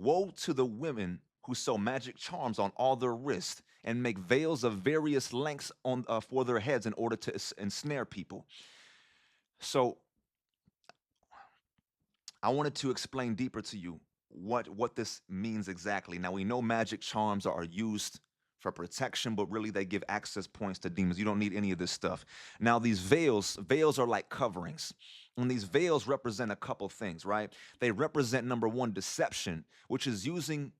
Woe to the women who sew magic charms on all their wrists and make veils of various lengths for their heads in order to ensnare people. So I wanted to explain deeper to you what this means exactly. Now we know magic charms are used for protection, but really they give access points to demons. You don't need any of this stuff. Now these veils are like coverings. And these veils represent a couple things, right? They represent number one, deception, which is using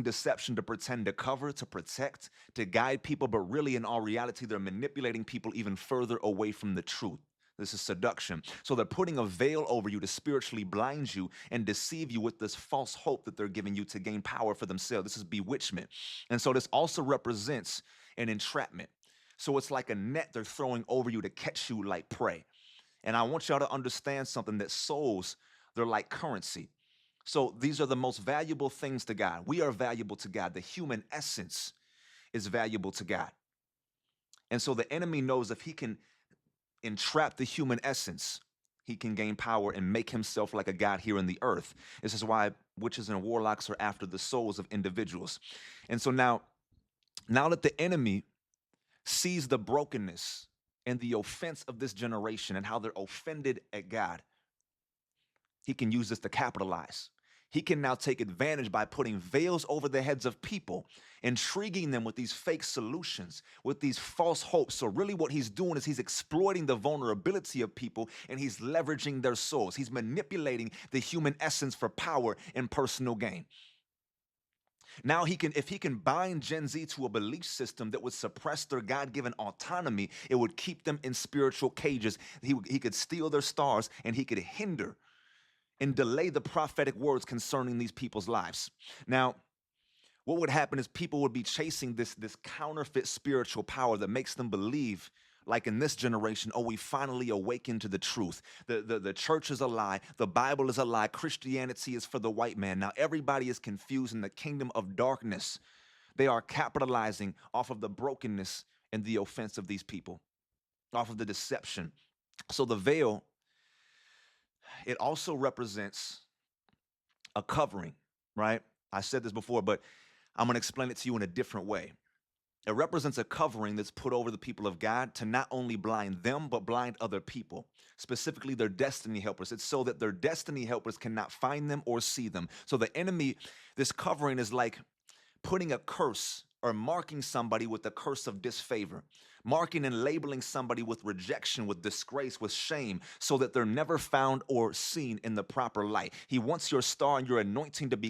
deception to pretend to cover, to protect, to guide people, but really in all reality, they're manipulating people even further away from the truth. This is seduction. So they're putting a veil over you to spiritually blind you and deceive you with this false hope that they're giving you to gain power for themselves. This is bewitchment. And so this also represents an entrapment. So it's like a net they're throwing over you to catch you like prey. And I want y'all to understand something, that souls, they're like currency. So these are the most valuable things to God. We are valuable to God. The human essence is valuable to God. And so the enemy knows if he can entrap the human essence, he can gain power and make himself like a god here in the earth. This is why witches and warlocks are after the souls of individuals. And so now that the enemy sees the brokenness and the offense of this generation and how they're offended at God, he can use this to capitalize. He can now take advantage by putting veils over the heads of people, intriguing them with these fake solutions, with these false hopes. So really what he's doing is he's exploiting the vulnerability of people and he's leveraging their souls. He's manipulating the human essence for power and personal gain. Now if he can bind Gen Z to a belief system that would suppress their God-given autonomy, it would keep them in spiritual cages. He could steal their stars and he could hinder and delay the prophetic words concerning these people's lives. Now, what would happen is people would be chasing this counterfeit spiritual power that makes them believe, like in this generation, oh, we finally awakened to the truth. The church is a lie. The Bible is a lie. Christianity is for the white man. Now everybody is confused in the kingdom of darkness. They are capitalizing off of the brokenness and the offense of these people, off of the deception. So the veil, it also represents a covering, right? I said this before, but I'm going to explain it to you in a different way. It represents a covering that's put over the people of God to not only blind them, but blind other people, specifically their destiny helpers. It's so that their destiny helpers cannot find them or see them. So the enemy, this covering is like putting a curse or marking somebody with the curse of disfavor, marking and labeling somebody with rejection, with disgrace, with shame, so that they're never found or seen in the proper light. He wants your star and your anointing to be